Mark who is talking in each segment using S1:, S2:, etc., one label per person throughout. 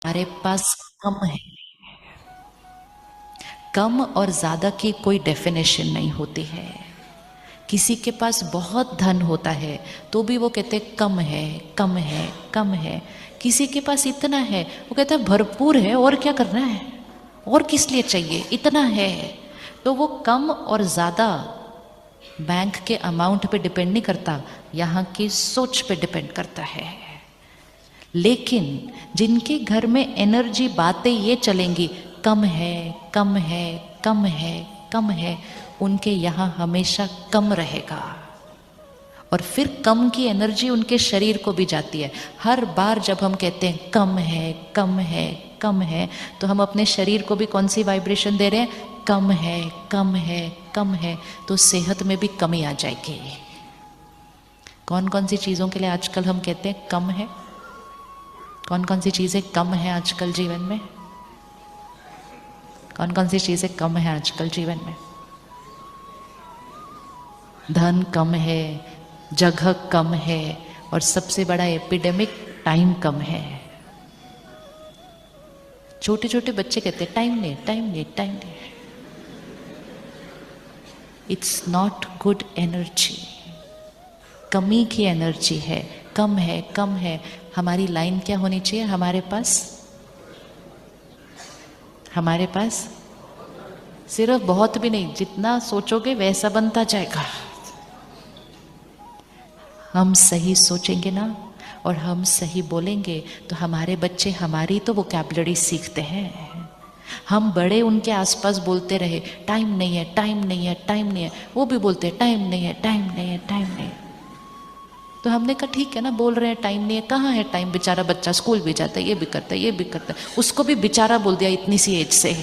S1: हमारे पास कम है। कम और ज्यादा की कोई डेफिनेशन नहीं होती है। किसी के पास बहुत धन होता है तो भी वो कहते हैं कम है, कम है, कम है। किसी के पास इतना है वो कहता है भरपूर है, और क्या करना है, और किस लिए चाहिए, इतना है। तो वो कम और ज्यादा बैंक के अमाउंट पे डिपेंड नहीं करता, यहाँ की सोच पे डिपेंड करता है। लेकिन जिनके घर में एनर्जी बातें ये चलेंगी कम है, कम है, कम है, कम है, उनके यहाँ हमेशा कम रहेगा। और फिर कम की एनर्जी उनके शरीर को भी जाती है। हर बार जब हम कहते हैं कम है, कम है, कम है, तो हम अपने शरीर को भी कौन सी वाइब्रेशन दे रहे हैं, कम है, कम है, कम है। तो सेहत में भी कमी आ जाएगी। कौन कौन सी चीज़ों के लिए आजकल हम कहते हैं कम है? कौन कौन सी चीज़ें कम है आजकल जीवन में? कौन कौन सी चीज़ें कम है आजकल जीवन में? धन कम है, जगह कम है, और सबसे बड़ा एपिडेमिक टाइम कम है। छोटे छोटे बच्चे कहते हैं टाइम नहीं, टाइम नहीं, टाइम नहीं। इट्स नॉट गुड एनर्जी, कमी की एनर्जी है। कम है, कम है। हमारी लाइन क्या होनी चाहिए हमारे पास? हमारे पास सिर्फ बहुत भी नहीं, जितना सोचोगे वैसा बनता जाएगा। हम सही सोचेंगे ना और हम सही बोलेंगे तो हमारे बच्चे हमारी तो वोकैबुलरी सीखते हैं। हम बड़े उनके आसपास बोलते रहे टाइम नहीं है, टाइम नहीं है, टाइम नहीं है, वो भी बोलते हैं टाइम नहीं है, टाइम नहीं है, टाइम नहीं है। तो हमने कहा ठीक है ना, बोल रहे हैं टाइम नहीं है, कहाँ है टाइम? बेचारा बच्चा स्कूल भी जाता है, ये भी करता है, ये भी करता है, उसको भी बेचारा बोल दिया इतनी सी एज से।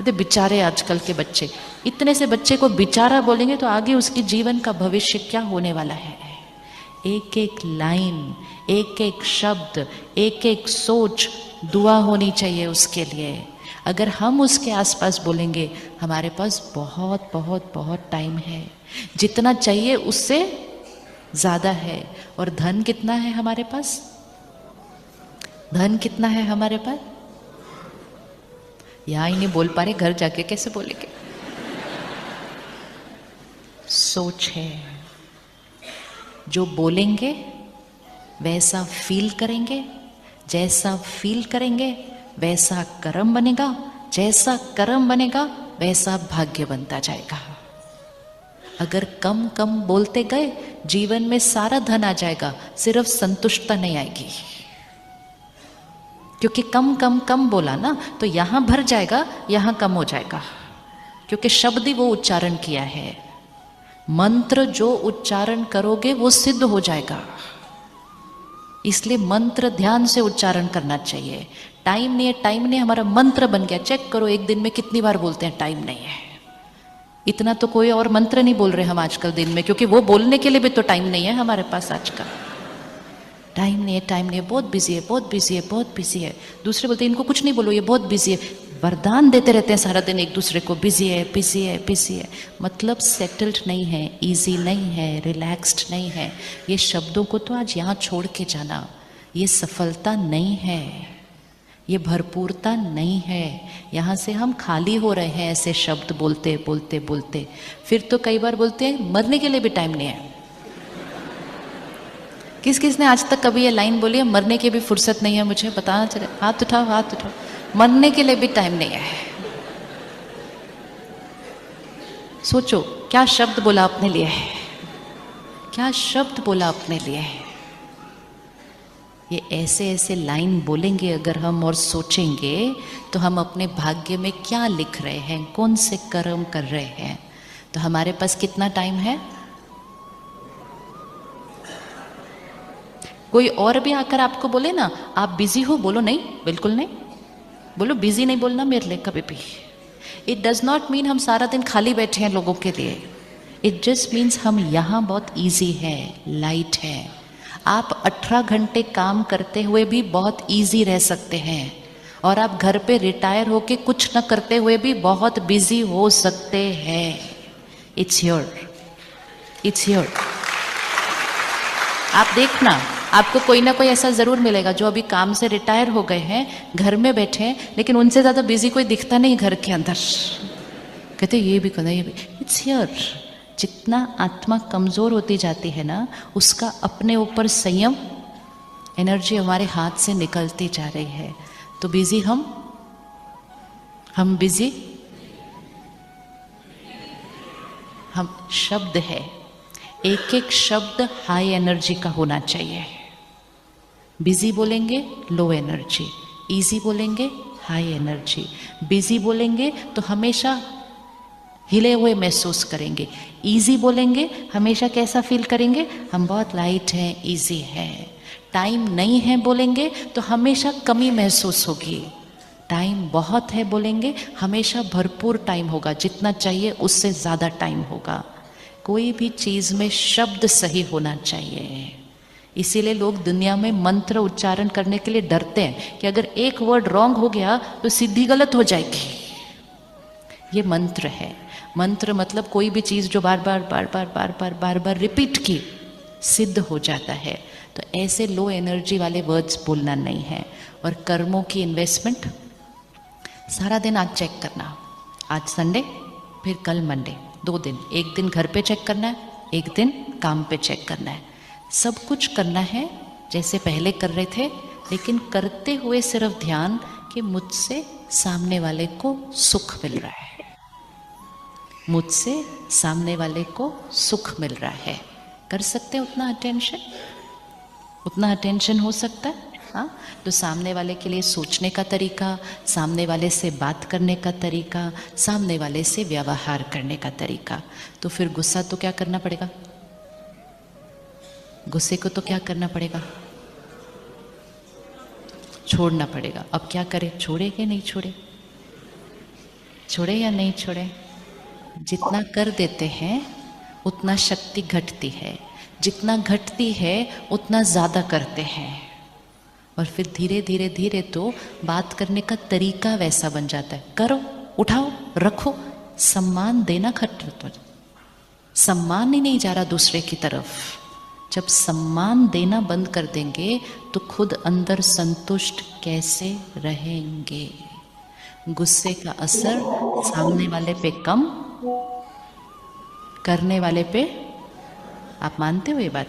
S1: बेचारे आजकल के बच्चे, इतने से बच्चे को बेचारा बोलेंगे तो आगे उसकी जीवन का भविष्य क्या होने वाला है? एक एक लाइन, एक एक शब्द, एक एक सोच दुआ होनी चाहिए उसके लिए। अगर हम उसके आसपास बोलेंगे हमारे पास बहुत बहुत बहुत टाइम है, जितना चाहिए उससे ज्यादा है। और धन कितना है हमारे पास? धन कितना है हमारे पास? यहां ही नहीं बोल पा रहे, घर जाके कैसे बोलेंगे? सोच है। जो बोलेंगे वैसा फील करेंगे, जैसा फील करेंगे वैसा कर्म बनेगा, जैसा कर्म बनेगा वैसा भाग्य बनता जाएगा। अगर कम कम बोलते गए जीवन में सारा धन आ जाएगा, सिर्फ संतुष्टता नहीं आएगी। क्योंकि कम कम कम बोला ना तो यहां भर जाएगा, यहां कम हो जाएगा, क्योंकि शब्द ही वो उच्चारण किया है। मंत्र जो उच्चारण करोगे वो सिद्ध हो जाएगा। इसलिए मंत्र ध्यान से उच्चारण करना चाहिए। टाइम नहीं है, टाइम नहीं, हमारा मंत्र बन गया। चेक करो एक दिन में कितनी बार बोलते हैं टाइम नहीं है। इतना तो कोई और मंत्र नहीं बोल रहे हम आजकल दिन में, क्योंकि वो बोलने के लिए भी तो टाइम नहीं है हमारे पास आजकल। टाइम नहीं है, टाइम नहीं है, बहुत बिजी है, बहुत बिजी है, बहुत बिजी है। दूसरे बोलते हैं इनको कुछ नहीं बोलो, ये बहुत बिजी है। वरदान देते रहते हैं सारा दिन एक दूसरे को, बिजी है, बिजी है, बिजी है। मतलब सेटल्ड नहीं है, इजी नहीं है, रिलैक्स्ड नहीं है। ये शब्दों को तो आज यहाँ छोड़ के जाना। ये सफलता नहीं है, ये भरपूरता नहीं है। यहाँ से हम खाली हो रहे हैं ऐसे शब्द बोलते बोलते बोलते। फिर तो कई बार बोलते हैं मरने के लिए भी टाइम नहीं है। किस किस ने आज तक कभी ये लाइन बोली है, मरने की भी फुर्सत नहीं है मुझे? बताना चले, हाथ उठाओ, हाथ उठाओ। मरने के लिए भी टाइम नहीं है। सोचो क्या शब्द बोला अपने लिए, क्या शब्द बोला अपने लिए। ये ऐसे ऐसे लाइन बोलेंगे अगर हम और सोचेंगे तो हम अपने भाग्य में क्या लिख रहे हैं, कौन से कर्म कर रहे हैं। तो हमारे पास कितना टाइम है? कोई और भी आकर आपको बोले ना आप बिजी हो, बोलो नहीं, बिल्कुल नहीं। बोलो बिजी नहीं बोलना मेरे लिए कभी भी। इट डज नॉट मीन हम सारा दिन खाली बैठे हैं लोगों के लिए। इट जस्ट मीन्स हम यहाँ बहुत इजी है, लाइट है। आप 18 घंटे काम करते हुए भी बहुत इजी रह सकते हैं, और आप घर पे रिटायर होके कुछ न करते हुए भी बहुत बिजी हो सकते हैं। It's your, it's your. आप देखना आपको कोई ना कोई ऐसा जरूर मिलेगा जो अभी काम से रिटायर हो गए हैं, घर में बैठे हैं, लेकिन उनसे ज्यादा बिजी कोई दिखता नहीं घर के अंदर। कहते ये भी करना, ये भी। It's here. जितना आत्मा कमजोर होती जाती है ना, उसका अपने ऊपर संयम, एनर्जी हमारे हाथ से निकलती जा रही है। तो बिजी हम बिजी, हम शब्द है, एक एक शब्द हाई एनर्जी का होना चाहिए। बिजी बोलेंगे लो एनर्जी, इजी बोलेंगे हाई एनर्जी। बिजी बोलेंगे तो हमेशा हिले हुए महसूस करेंगे, इजी बोलेंगे हमेशा कैसा फील करेंगे, हम बहुत लाइट हैं, इजी हैं। टाइम नहीं है बोलेंगे तो हमेशा कमी महसूस होगी। टाइम बहुत है बोलेंगे हमेशा भरपूर टाइम होगा, जितना चाहिए उससे ज़्यादा टाइम होगा। कोई भी चीज़ में शब्द सही होना चाहिए। इसीलिए लोग दुनिया में मंत्र उच्चारण करने के लिए डरते हैं कि अगर एक वर्ड रॉन्ग हो गया तो सिद्धि गलत हो जाएगी। ये मंत्र है। मंत्र मतलब कोई भी चीज़ जो बार बार रिपीट की सिद्ध हो जाता है। तो ऐसे लो एनर्जी वाले वर्ड्स बोलना नहीं है। और कर्मों की इन्वेस्टमेंट सारा दिन आज चेक करना, आज संडे फिर कल मंडे, 2 दिन, एक दिन घर पे चेक करना है, एक दिन काम पे चेक करना है। सब कुछ करना है जैसे पहले कर रहे थे, लेकिन करते हुए सिर्फ ध्यान कि मुझसे सामने वाले को सुख मिल रहा है, मुझसे सामने वाले को सुख मिल रहा है। कर सकते हैं उतना अटेंशन हो सकता है। हाँ, तो सामने वाले के लिए सोचने का तरीका, सामने वाले से बात करने का तरीका, सामने वाले से व्यवहार करने का तरीका। तो फिर गुस्सा तो क्या करना पड़ेगा, गुस्से को तो क्या करना पड़ेगा, छोड़ना पड़ेगा। अब क्या करें, छोड़े कि नहीं छोड़े, छोड़े या नहीं छोड़े। जितना कर देते हैं उतना शक्ति घटती है, जितना घटती है उतना ज़्यादा करते हैं। और फिर धीरे धीरे धीरे तो बात करने का तरीका वैसा बन जाता है। करो, उठाओ, रखो, सम्मान देना खत्म। सम्मान ही नहीं जा रहा दूसरे की तरफ। जब सम्मान देना बंद कर देंगे तो खुद अंदर संतुष्ट कैसे रहेंगे। गुस्से का असर सामने वाले पे कम, करने वाले पे। आप मानते हो ये बात,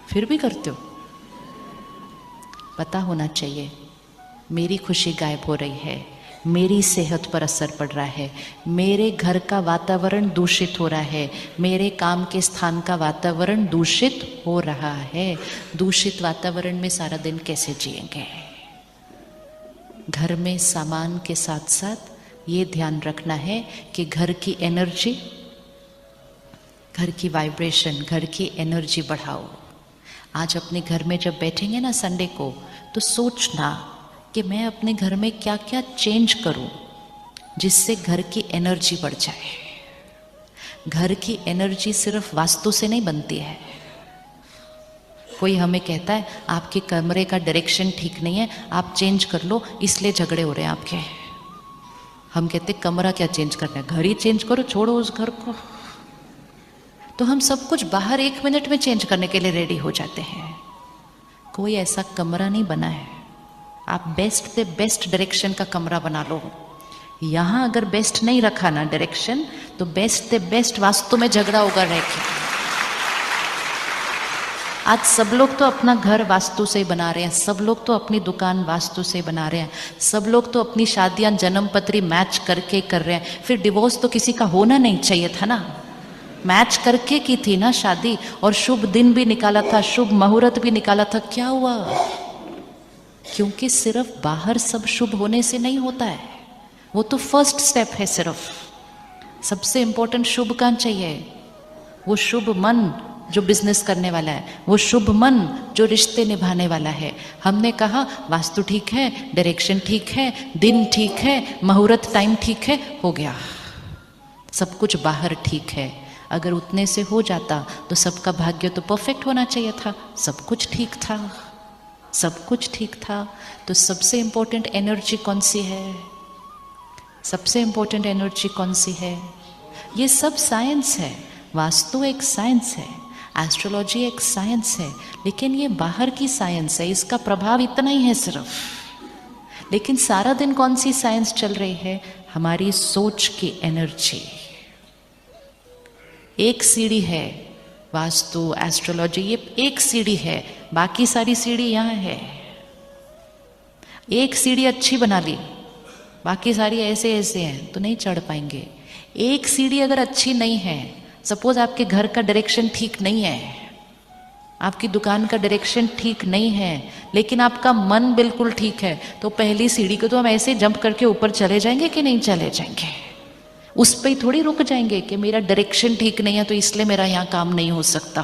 S1: फिर भी करते हो। पता होना चाहिए मेरी खुशी गायब हो रही है, मेरी सेहत पर असर पड़ रहा है, मेरे घर का वातावरण दूषित हो रहा है, मेरे काम के स्थान का वातावरण दूषित हो रहा है। दूषित वातावरण में सारा दिन कैसे जिएंगे। घर में सामान के साथ साथ ये ध्यान रखना है कि घर की एनर्जी, घर की वाइब्रेशन, घर की एनर्जी बढ़ाओ। आज अपने घर में जब बैठेंगे ना संडे को, तो सोचना कि मैं अपने घर में क्या क्या चेंज करूं जिससे घर की एनर्जी बढ़ जाए। घर की एनर्जी सिर्फ वास्तु से नहीं बनती है। कोई हमें कहता है आपके कमरे का डायरेक्शन ठीक नहीं है, आप चेंज कर लो, इसलिए झगड़े हो रहे हैं आपके। हम कहते कमरा क्या चेंज करना है, घर ही चेंज करो, छोड़ो उस घर को। तो हम सब कुछ बाहर 1 मिनट में चेंज करने के लिए रेडी हो जाते हैं। कोई ऐसा कमरा नहीं बना है। आप बेस्ट से बेस्ट डायरेक्शन का कमरा बना लो। यहाँ अगर बेस्ट नहीं रखा ना डायरेक्शन, तो बेस्ट से बेस्ट वास्तु में झगड़ा होगा रह के। आज सब लोग तो अपना घर वास्तु से बना रहे हैं, सब लोग तो अपनी दुकान वास्तु से बना रहे हैं, सब लोग तो अपनी शादियां जन्म पत्री मैच करके कर रहे हैं। फिर डिवोर्स तो किसी का होना नहीं चाहिए था ना, मैच करके की थी ना शादी, और शुभ दिन भी निकाला था, शुभ मुहूर्त भी निकाला था। क्या हुआ? क्योंकि सिर्फ बाहर सब शुभ होने से नहीं होता है, वो तो फर्स्ट स्टेप है। सिर्फ सबसे इंपॉर्टेंट शुभ कहाँ चाहिए? वो शुभ मन जो बिजनेस करने वाला है, वो शुभ मन जो रिश्ते निभाने वाला है। हमने कहा वास्तु ठीक है, डायरेक्शन ठीक है, दिन ठीक है, मुहूर्त टाइम ठीक है, हो गया, सब कुछ बाहर ठीक है। अगर उतने से हो जाता तो सबका भाग्य तो परफेक्ट होना चाहिए था, सब कुछ ठीक था, सब कुछ ठीक था। तो सबसे इंपॉर्टेंट एनर्जी कौन सी है? सबसे इंपॉर्टेंट एनर्जी कौन सी है? ये सब साइंस है, वास्तु एक साइंस है। एस्ट्रोलॉजी एक साइंस है, लेकिन ये बाहर की साइंस है, इसका प्रभाव इतना ही है सिर्फ। लेकिन सारा दिन कौन सी साइंस चल रही है? हमारी सोच की एनर्जी। एक सीढ़ी है वास्तु, एस्ट्रोलॉजी, ये एक सीढ़ी है, बाकी सारी सीढ़ी यहाँ है। एक सीढ़ी अच्छी बना ली, बाकी सारी ऐसे ऐसे हैं तो नहीं चढ़ पाएंगे। एक सीढ़ी अगर अच्छी नहीं है, सपोज आपके घर का डायरेक्शन ठीक नहीं है, आपकी दुकान का डायरेक्शन ठीक नहीं है, लेकिन आपका मन बिल्कुल ठीक है, तो पहली सीढ़ी को तो हम ऐसे जंप करके ऊपर चले जाएंगे कि नहीं चले जाएंगे? उस पर ही थोड़ी रुक जाएंगे कि मेरा डायरेक्शन ठीक नहीं है तो इसलिए मेरा यहाँ काम नहीं हो सकता।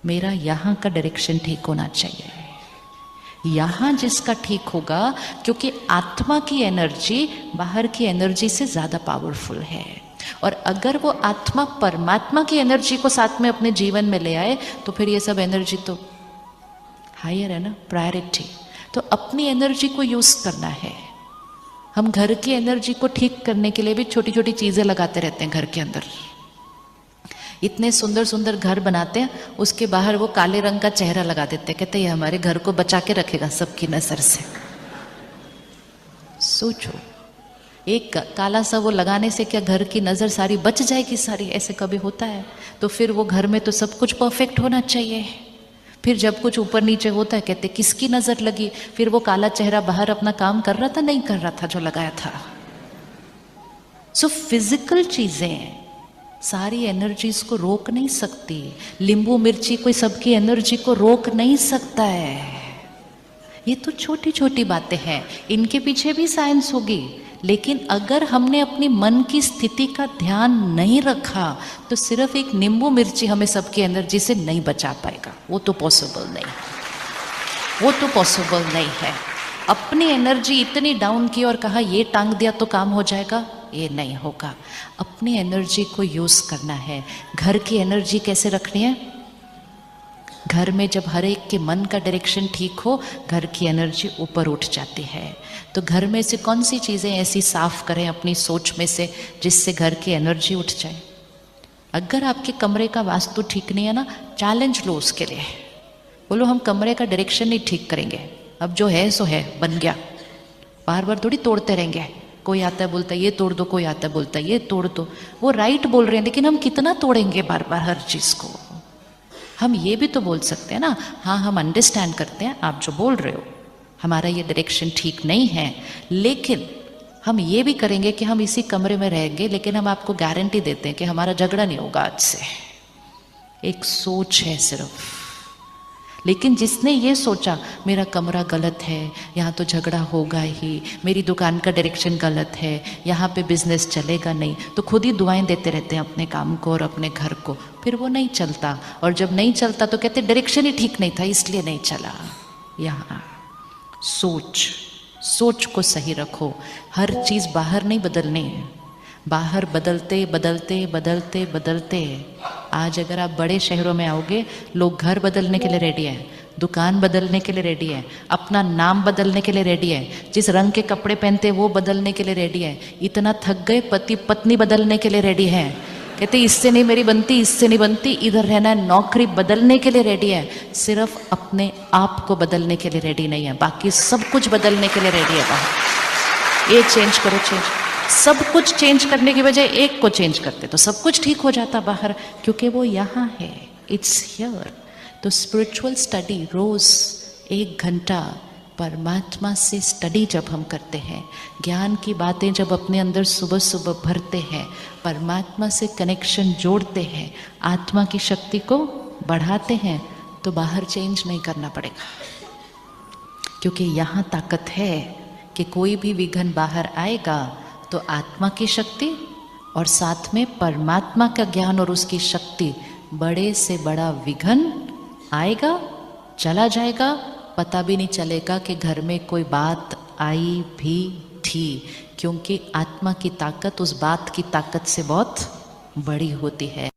S1: मेरा यहाँ का डायरेक्शन ठीक होना चाहिए, यहाँ जिसका ठीक होगा, क्योंकि आत्मा की एनर्जी बाहर की एनर्जी से ज़्यादा पावरफुल है। और अगर वो आत्मा परमात्मा की एनर्जी को साथ में अपने जीवन में ले आए तो फिर ये सब एनर्जी तो हायर है ना, प्रायोरिटी। तो अपनी एनर्जी को यूज़ करना है। हम घर की एनर्जी को ठीक करने के लिए भी छोटी छोटी चीज़ें लगाते रहते हैं घर के अंदर। इतने सुंदर सुंदर घर बनाते हैं, उसके बाहर वो काले रंग का चेहरा लगा देते हैं, कहते हैं ये हमारे घर को बचा के रखेगा सबकी नज़र से। सोचो, एक काला सा वो लगाने से क्या घर की नज़र सारी बच जाएगी? सारी ऐसे कभी होता है? तो फिर वो घर में तो सब कुछ परफेक्ट होना चाहिए। फिर जब कुछ ऊपर नीचे होता है, कहते किसकी नज़र लगी? फिर वो काला चेहरा बाहर अपना काम कर रहा था, नहीं कर रहा था जो लगाया था। सो फिजिकल चीज़ें सारी एनर्जीज को रोक नहीं सकती। नींबू मिर्ची कोई सबकी एनर्जी को रोक नहीं सकता है। ये तो छोटी छोटी बातें हैं, इनके पीछे भी साइंस होगी। लेकिन अगर हमने अपनी मन की स्थिति का ध्यान नहीं रखा तो सिर्फ एक नींबू मिर्ची हमें सबकी एनर्जी से नहीं बचा पाएगा। वो तो पॉसिबल नहीं, वो तो पॉसिबल नहीं है। अपनी एनर्जी इतनी डाउन की और कहा ये टांग दिया तो काम हो जाएगा, ये नहीं होगा। अपनी एनर्जी को यूज़ करना है। घर की एनर्जी कैसे रखनी है? घर में जब हर एक के मन का डायरेक्शन ठीक हो, घर की एनर्जी ऊपर उठ जाती है। तो घर में से कौन सी चीज़ें ऐसी साफ करें अपनी सोच में से जिससे घर की एनर्जी उठ जाए? अगर आपके कमरे का वास्तु ठीक नहीं है ना, चैलेंज लो उसके लिए। बोलो हम कमरे का डायरेक्शन नहीं ठीक करेंगे, अब जो है सो है, बन गया। बार बार थोड़ी तोड़ते रहेंगे। कोई आता है बोलता है ये तोड़ दो, कोई आता है बोलता है ये तोड़ दो। वो राइट बोल रहे हैं, लेकिन हम कितना तोड़ेंगे बार बार हर चीज़ को? हम ये भी तो बोल सकते हैं ना, हाँ हम अंडरस्टैंड करते हैं आप जो बोल रहे हो, हमारा ये डायरेक्शन ठीक नहीं है, लेकिन हम ये भी करेंगे कि हम इसी कमरे में रहेंगे, लेकिन हम आपको गारंटी देते हैं कि हमारा झगड़ा नहीं होगा आज से। एक सोच है सिर्फ। लेकिन जिसने ये सोचा मेरा कमरा गलत है, यहाँ तो झगड़ा होगा ही, मेरी दुकान का डायरेक्शन गलत है, यहाँ पे बिजनेस चलेगा नहीं, तो खुद ही दुआएं देते रहते हैं अपने काम को और अपने घर को। फिर वो नहीं चलता, और जब नहीं चलता तो कहते डायरेक्शन ही ठीक नहीं था इसलिए नहीं चला। यहाँ सोच को सही रखो। हर चीज़ बाहर नहीं बदलनी है। बाहर बदलते बदलते बदलते बदलते आज अगर आप बड़े शहरों में आओगे, लोग घर बदलने के लिए रेडी है, दुकान बदलने के लिए रेडी है, अपना नाम बदलने के लिए रेडी है, जिस रंग के कपड़े पहनते हैं वो बदलने के लिए रेडी है। इतना थक गए, पति पत्नी बदलने के लिए रेडी है, कहते इससे नहीं मेरी बनती, इससे नहीं बनती, इधर रहना है, नौकरी बदलने के लिए रेडी है। सिर्फ अपने आप को बदलने के लिए रेडी नहीं है, बाकी सब कुछ बदलने के लिए रेडी है। बाहर ये चेंज करो, चेंज, सब कुछ चेंज करने की बजाय एक को चेंज करते तो सब कुछ ठीक हो जाता बाहर, क्योंकि वो यहाँ है, इट्स हियर। तो स्पिरिचुअल स्टडी रोज 1 घंटा परमात्मा से स्टडी जब हम करते हैं, ज्ञान की बातें जब अपने अंदर सुबह सुबह भरते हैं, परमात्मा से कनेक्शन जोड़ते हैं, आत्मा की शक्ति को बढ़ाते हैं, तो बाहर चेंज नहीं करना पड़ेगा। क्योंकि यहाँ ताकत है कि कोई भी विघ्न बाहर आएगा तो आत्मा की शक्ति और साथ में परमात्मा का ज्ञान और उसकी शक्ति, बड़े से बड़ा विघ्न आएगा, चला जाएगा, पता भी नहीं चलेगा कि घर में कोई बात आई भी थी, क्योंकि आत्मा की ताकत उस बात की ताकत से बहुत बड़ी होती है।